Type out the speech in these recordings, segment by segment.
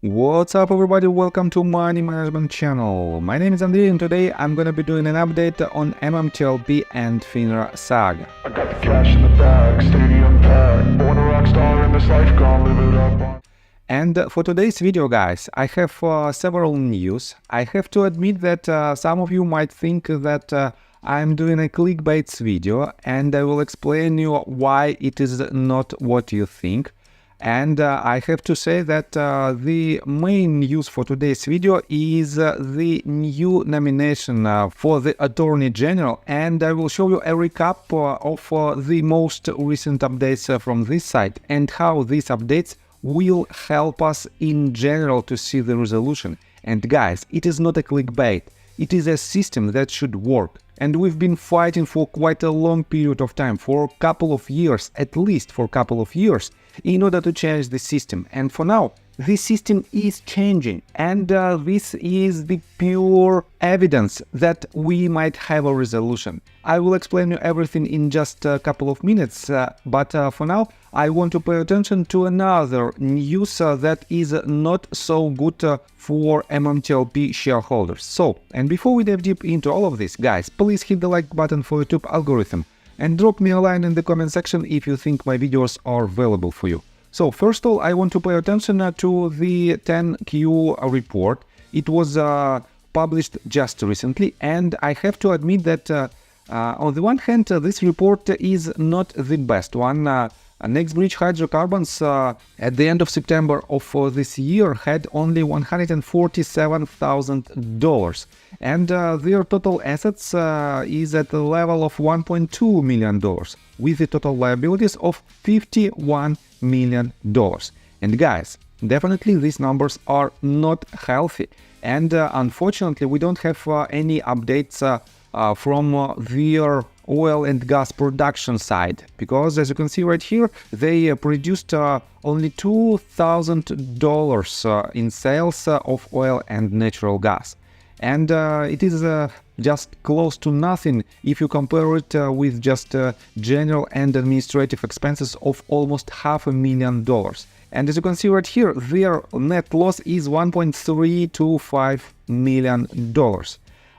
What's up everybody, welcome to Money Management channel. My name is Andrei and today I'm gonna be doing an update on MMTLP and FINRA saga. I got the cash in the bag, stadium packed, born a rock star in this life, gonna live it up. And for today's video guys, I have several news. I have to admit that some of you might think that I'm doing a clickbait video and I will explain you why it is not what you think. And I have to say that the main news for today's video is the new nomination for the Attorney General, and I will show you a recap of the most recent updates from this site and how these updates will help us in general to see the resolution. And guys, it is not a clickbait, it is a system that should work. And we've been fighting for quite a long period of time, for a couple of years, at least for a couple of years, in order to change the system. And for now, this system is changing, and this is the pure evidence that we might have a resolution. I will explain you everything in just a couple of minutes, but for now, I want to pay attention to another news that is not so good for MMTLP shareholders. So, and before we dive deep into all of this, guys, please hit the like button for YouTube algorithm and drop me a line in the comment section if you think my videos are valuable for you. So first of all, I want to pay attention to the 10Q report. It was published just recently, and I have to admit that on the one hand, this report is not the best one. NBH hydrocarbons at the end of September of this year had only $147,000, and their total assets is at the level of $1.2 million, with the total liabilities of $51 million. And guys, definitely these numbers are not healthy, and unfortunately we don't have any updates from their oil and gas production side, because as you can see right here, they produced only $2,000 in sales of oil and natural gas, and it is just close to nothing if you compare it with just general and administrative expenses of almost $500,000. And as you can see right here, their net loss is $1.325 million.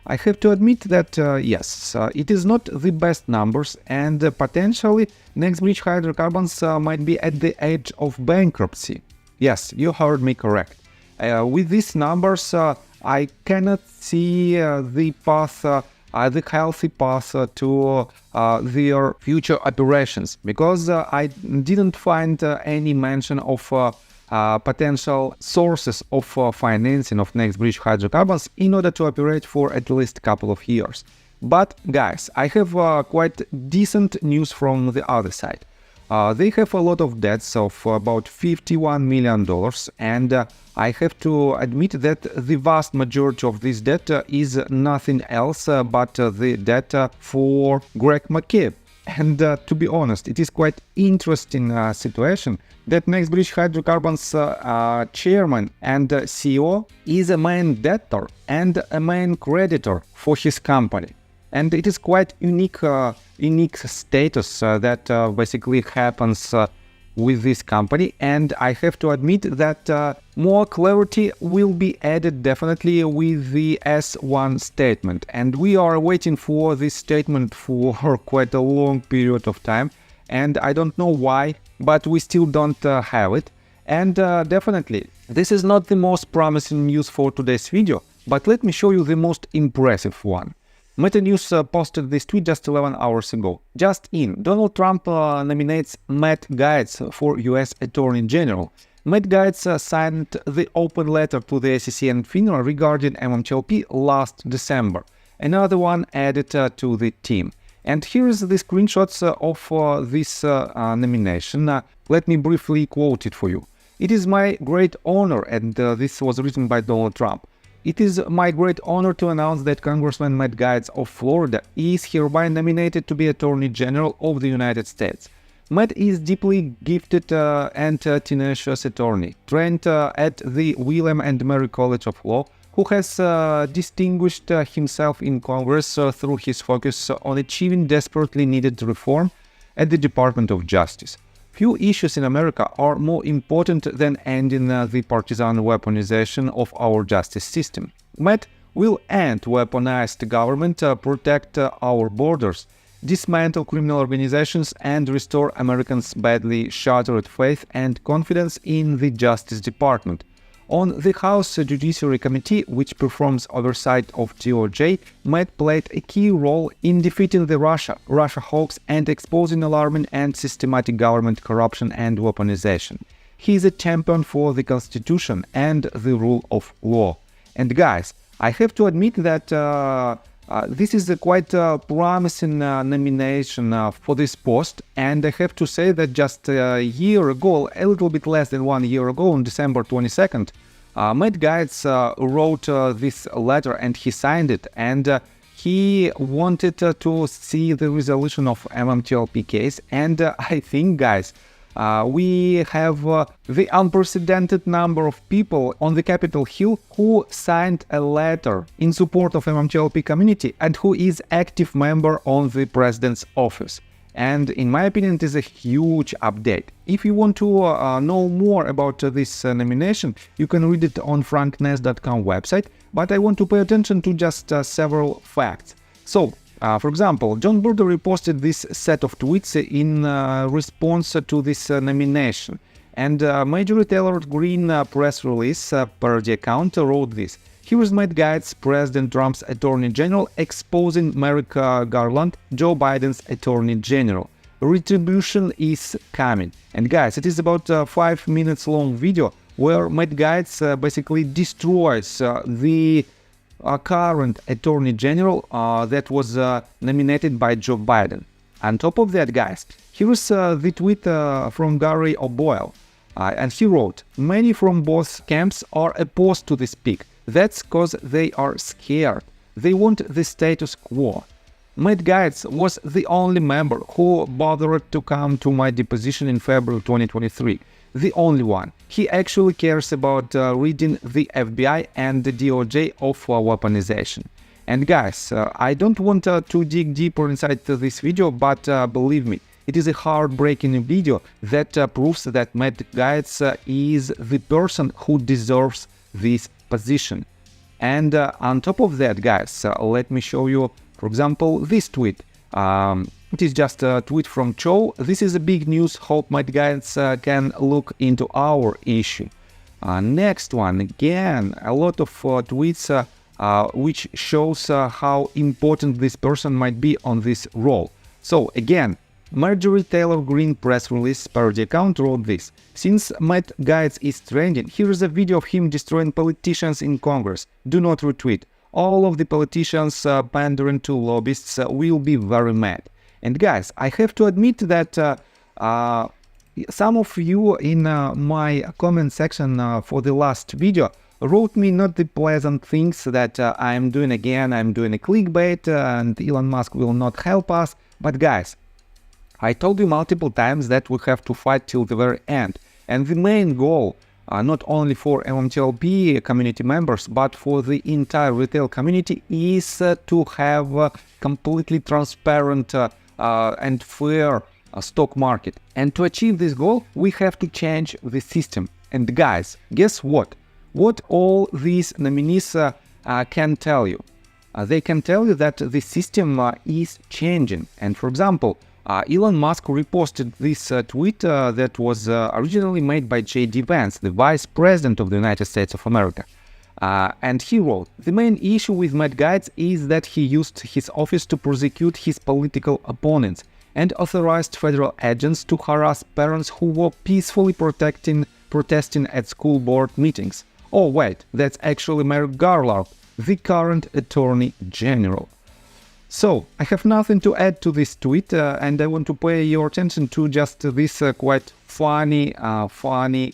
I have to admit that yes, it is not the best numbers, and potentially NBH hydrocarbons might be at the edge of bankruptcy. Yes, you heard me correct. With these numbers, I cannot see the path, the healthy path to their future operations, because I didn't find any mention of potential sources of financing of NBH hydrocarbons in order to operate for at least a couple of years. But guys, I have quite decent news from the other side. They have a lot of debts of about $51 million, and I have to admit that the vast majority of this debt is nothing else but the debt for Greg McKee. And to be honest, it is quite interesting situation that NBH hydrocarbons chairman and CEO is a main debtor and a main creditor for his company. And it is quite unique status that basically happens with this company, and I have to admit that more clarity will be added definitely with the S1 statement, and we are waiting for this statement for quite a long period of time, and I don't know why, but we still don't have it. And definitely this is not the most promising news for today's video, but let me show you the most impressive one. Meta News posted this tweet just 11 hours ago. Just in, Donald Trump nominates Matt Gaetz for US Attorney General. Matt Gaetz signed the open letter to the SEC and FINRA regarding MMTLP last December. Another one added to the team. And here is the screenshots of this nomination. Let me briefly quote it for you. "It is my great honor," and this was written by Donald Trump. "It is my great honor to announce that Congressman Matt Gaetz of Florida is hereby nominated to be Attorney General of the United States. Matt is deeply gifted and tenacious attorney, trained at the William and Mary College of Law, who has distinguished himself in Congress through his focus on achieving desperately needed reform at the Department of Justice. Few issues in America are more important than ending the partisan weaponization of our justice system. MMAT will end weaponized government, protect our borders, dismantle criminal organizations, and restore Americans' badly shattered faith and confidence in the Justice Department. On the House Judiciary Committee, which performs oversight of DOJ, MMAT played a key role in defeating the Russia hoax and exposing alarming and systematic government corruption and weaponization. He is a champion for the Constitution and the rule of law. And guys, I have to admit that this is a quite promising nomination for this post, and I have to say that just a year ago, a little bit less than 1 year ago, on December 22nd, Matt Gaetz wrote this letter and he signed it, and he wanted to see the resolution of MMTLP case, and I think, guys, we have the unprecedented number of people on the Capitol Hill who signed a letter in support of MMTLP community and who is active member on the president's office. And in my opinion, it is a huge update. If you want to know more about this nomination, you can read it on frankness.com website, but I want to pay attention to just several facts. So, for example, John Burder reposted this set of tweets in response to this nomination, and major retailer Green press release per the account wrote this: "Here is Matt Gaetz, President Trump's Attorney General, exposing Merrick Garland, Joe Biden's Attorney General. Retribution is coming." And guys, it is about a 5 minutes long video where Matt Gaetz basically destroys the current Attorney General that was nominated by Joe Biden. On top of that, guys, here is the tweet from Gary O'Boyle, and he wrote, "Many from both camps are opposed to this pick. That's because they are scared. They want the status quo. Matt Gaetz was the only member who bothered to come to my deposition in February 2023. The only one. He actually cares about ridding the FBI and the DOJ of weaponization." And guys, I don't want to dig deeper inside this video, but believe me, it is a heartbreaking video that proves that Matt Gaetz is the person who deserves this position. And on top of that, guys, let me show you, for example, this tweet. It is just a tweet from Cho. "This is a big news. Hope Matt Gaetz can look into our issue." Next one, again, a lot of tweets which shows how important this person might be on this role. So again, Marjorie Taylor Greene press release per the account wrote this: "Since Matt Gaetz is trending, here is a video of him destroying politicians in Congress. Do not retweet. All of the politicians pandering to lobbyists will be very mad." And guys, I have to admit that some of you in my comment section for the last video wrote me not the pleasant things that I'm doing a clickbait and Elon Musk will not help us. But guys, I told you multiple times that we have to fight till the very end. And the main goal, not only for MMTLP community members, but for the entire retail community, is to have completely transparent and fair stock market. And to achieve this goal, we have to change the system. And guys, guess what? What all these nominees can tell you? They can tell you that the system is changing. And for example, Elon Musk reposted this tweet that was originally made by J.D. Vance, the Vice President of the United States of America. And he wrote, "The main issue with Matt Gaetz is that he used his office to prosecute his political opponents and authorized federal agents to harass parents who were peacefully protesting at school board meetings. Oh wait, that's actually Merrick Garland, the current Attorney General." So, I have nothing to add to this tweet, and I want to pay your attention to just this quite funny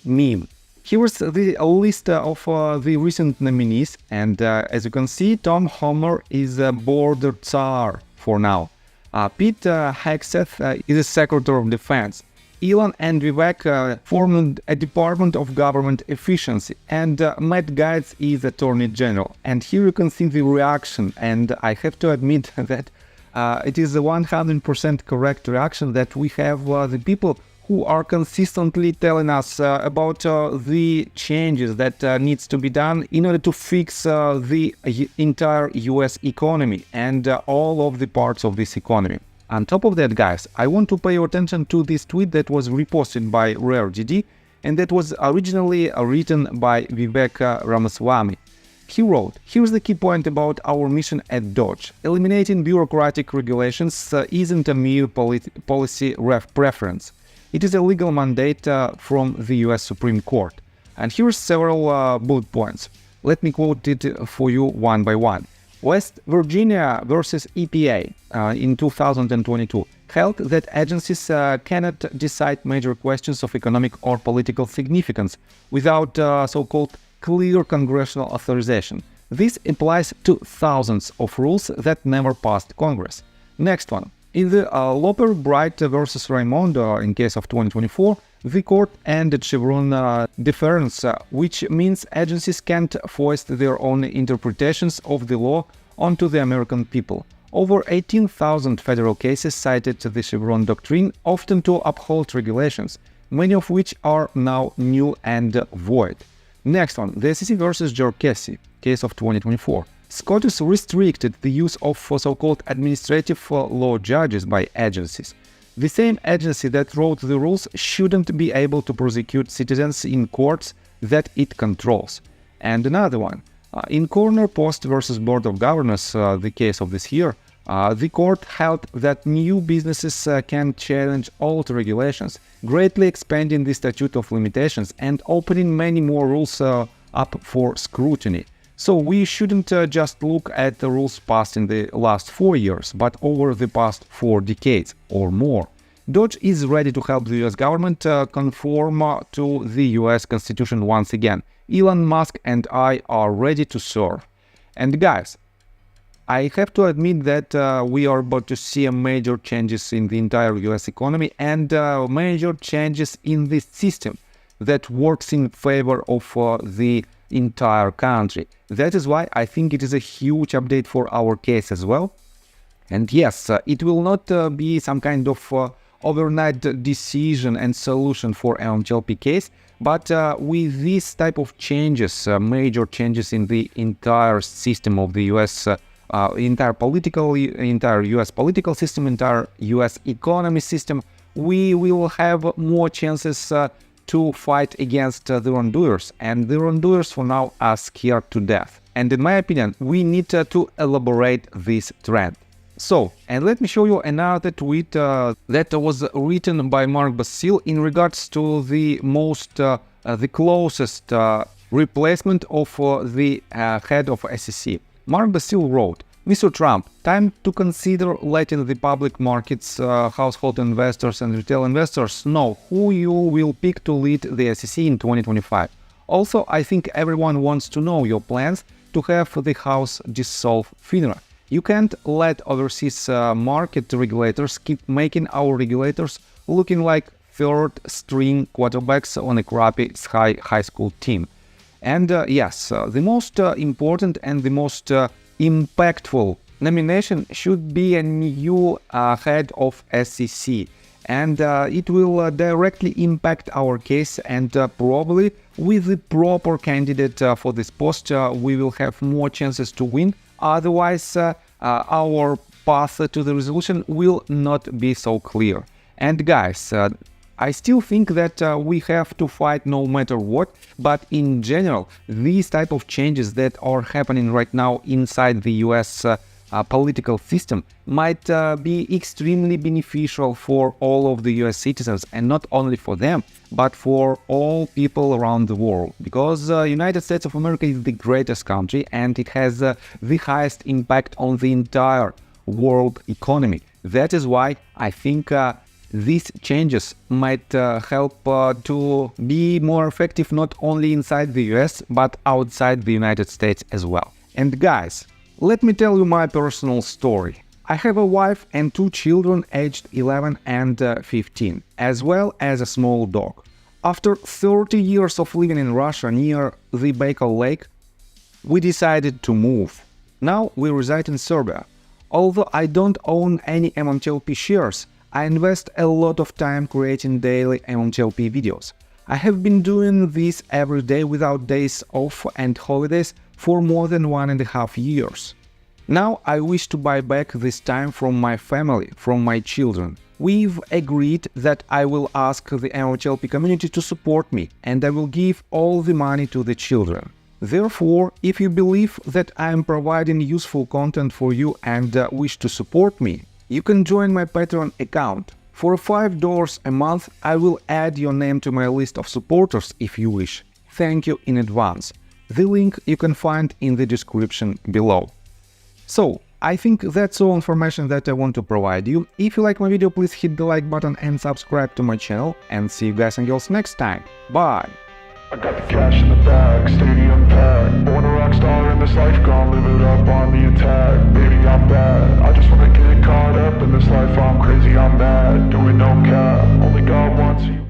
meme. Here's the list of the recent nominees, and as you can see, Tom Homer is a border czar for now. Pete Hegseth is a Secretary of Defense. Elon and Vivek formed a Department of Government Efficiency, and Matt Gaetz is Attorney General. And here you can see the reaction, and I have to admit that it is a 100% correct reaction that we have the people who are consistently telling us about the changes that needs to be done in order to fix the entire US economy and all of the parts of this economy. On top of that, guys, I want to pay your attention to this tweet that was reposted by RareDD and that was originally written by Vivek Ramaswamy. He wrote, "Here's the key point about our mission at Dodge. Eliminating bureaucratic regulations isn't a mere policy preference. It is a legal mandate from the US Supreme Court." And here's several bullet points. Let me quote it for you one by one. West Virginia versus EPA in 2022 held that agencies cannot decide major questions of economic or political significance without so-called clear congressional authorization. This applies to thousands of rules that never passed Congress. Next one. In the Loper Bright versus Raymond in case of 2024, the court ended Chevron deference, which means agencies can't foist their own interpretations of the law onto the American people. Over 18,000 federal cases cited the Chevron doctrine, often to uphold regulations, many of which are now null and void. Next one, the SEC versus Jorkesi, case of 2024. SCOTUS restricted the use of so-called administrative law judges by agencies. The same agency that wrote the rules shouldn't be able to prosecute citizens in courts that it controls. And another one, in Corner Post versus Board of Governors, the case of this year, the court held that new businesses can challenge old regulations, greatly expanding the statute of limitations and opening many more rules up for scrutiny. So we shouldn't just look at the rules passed in the last 4 years, but over the past 4 decades or more. Dodge is ready to help the US government conform to the US Constitution once again. Elon Musk and I are ready to serve. And guys, I have to admit that we are about to see major changes in the entire US economy and major changes in the system that works in favor of the entire country. That is why I think it is a huge update for our case as well. And yes, it will not be some kind of overnight decision and solution for MMTLP case, but with this type of changes, major changes in the entire system of the US entire US political system, entire US economy system, we will have more chances to fight against the wrongdoers, and the wrongdoers for now are scared to death. And in my opinion, we need to elaborate this trend. So, and let me show you another tweet that was written by Mark Basile in regards to the closest replacement of the head of SEC. Mark Basile wrote, "Mr. Trump, time to consider letting the public markets, household investors and retail investors know who you will pick to lead the SEC in 2025. Also, I think everyone wants to know your plans to have the House dissolve FINRA. You can't let overseas market regulators keep making our regulators looking like third-string quarterbacks on a crappy high school team." And yes, the most important and the most impactful nomination should be a new head of SEC, and it will directly impact our case, and probably with the proper candidate for this post we will have more chances to win. Otherwise our path to the resolution will not be so clear. And guys, I still think that we have to fight no matter what, but in general, these type of changes that are happening right now inside the US political system might be extremely beneficial for all of the US citizens, and not only for them, but for all people around the world, because United States of America is the greatest country and it has the highest impact on the entire world economy. That is why I think these changes might help to be more effective not only inside the US, but outside the United States as well. And guys, let me tell you my personal story. I have a wife and 2 children aged 11 and 15, as well as a small dog. After 30 years of living in Russia near the Baikal Lake, we decided to move. Now we reside in Serbia. Although I don't own any MMTLP shares, I invest a lot of time creating daily MMTLP videos. I have been doing this every day without days off and holidays for more than 1.5 years. Now I wish to buy back this time from my family, from my children. We've agreed that I will ask the MMTLP community to support me, and I will give all the money to the children. Therefore, if you believe that I am providing useful content for you and wish to support me, you can join my Patreon account. For $5 a month, I will add your name to my list of supporters if you wish. Thank you in advance. The link you can find in the description below. So, I think that's all information that I want to provide you. If you like my video, please hit the like button and subscribe to my channel, and see you guys and girls next time. Bye! I got the cash in the bag, stadium packed. Born a rock star in this life, gonna live it up on the attack. Baby, I'm bad, I just wanna get caught up in this life. I'm crazy, I'm mad, doing no cap. Only God wants you.